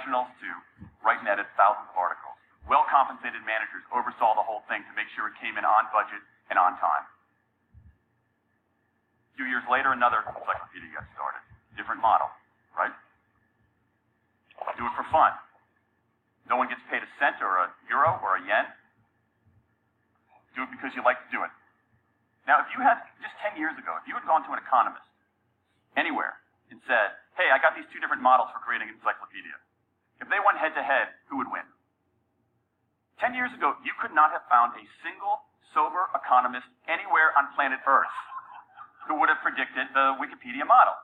professionals to write and edit thousands of articles. Well-compensated managers oversaw the whole thing to make sure it came in on budget and on time. A few years later, another encyclopedia got started. Different model, right? Do it for fun. No one gets paid a cent or a euro or a yen. Do it because you like to do it. Now, if you had, just 10 years ago, if you had gone to an economist anywhere and said, hey, I got these two different models for creating an encyclopedia. If they went head-to-head, who would win? 10 years ago, you could not have found a single sober economist anywhere on planet Earth who would have predicted the Wikipedia model.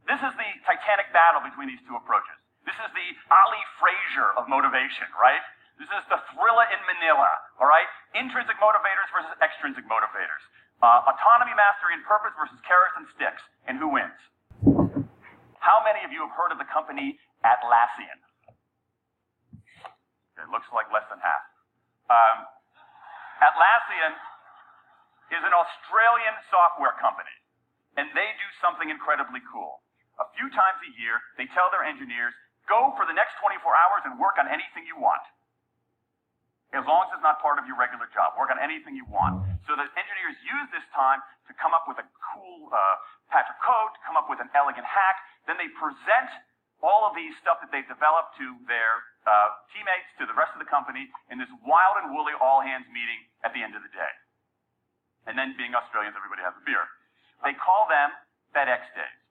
This is the titanic battle between these two approaches. This is the Ali Frazier of motivation, right? This is the thriller in Manila, all right? Intrinsic motivators versus extrinsic motivators. Autonomy, mastery, and purpose versus carrots and sticks. And who wins? How many of you have heard of the company Atlassian? It looks like less than half. Atlassian is an Australian software company, and they do something incredibly cool. A few times a year, they tell their engineers, go for the next 24 hours and work on anything you want. As long as it's not part of your regular job, work on anything you want. So the engineers use this time to come up with a cool patch of code, to come up with an elegant hack. Then they present all of these stuff that they've developed to their teammates, to the rest of the company, in this wild and woolly all-hands meeting at the end of the day. And then, being Australians, everybody has a beer. They call them FedEx days.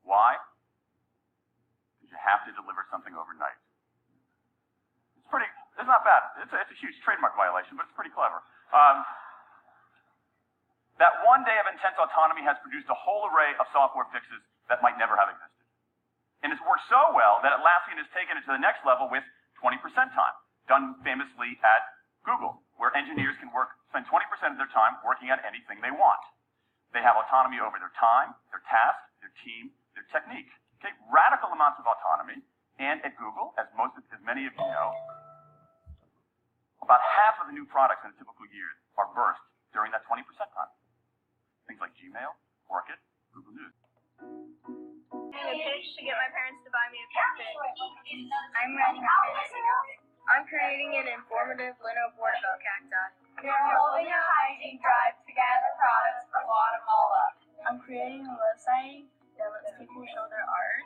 Why? Because you have to deliver something overnight. It's not bad. It's a huge trademark violation, but it's pretty clever. That one day of intense autonomy has produced a whole array of software fixes that might never have existed. And it's worked so well that Atlassian has taken it to the next level with 20% time, done famously at Google, where engineers can spend 20% of their time working on anything they want. They have autonomy over their time, their task, their team, their technique. Okay, radical amounts of autonomy. And at Google, as many of you know, about half of the new products in a typical year are birthed during that 20% time. Things like Gmail, Orkut, Google News. I'm a pitch to get my parents to buy me a Fitbit. I'm writing a pitch. I'm creating an informative Lino board about cacti. We're holding a hygiene drive to gather products for Guatemala. I'm creating a website that lets people show their art.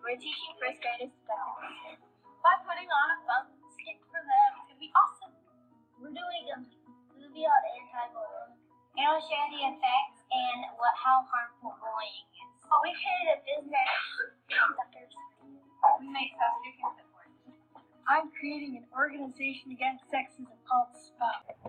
We're teaching first graders to decorate. By putting on a fun skit for them, it's gonna be awesome. We're doing a movie on anti-bullying. And we'll share the effects and how harmful bullying is. Oh, we created a business. We make stuff you can support. I'm creating an organization against sexism called SPOUT.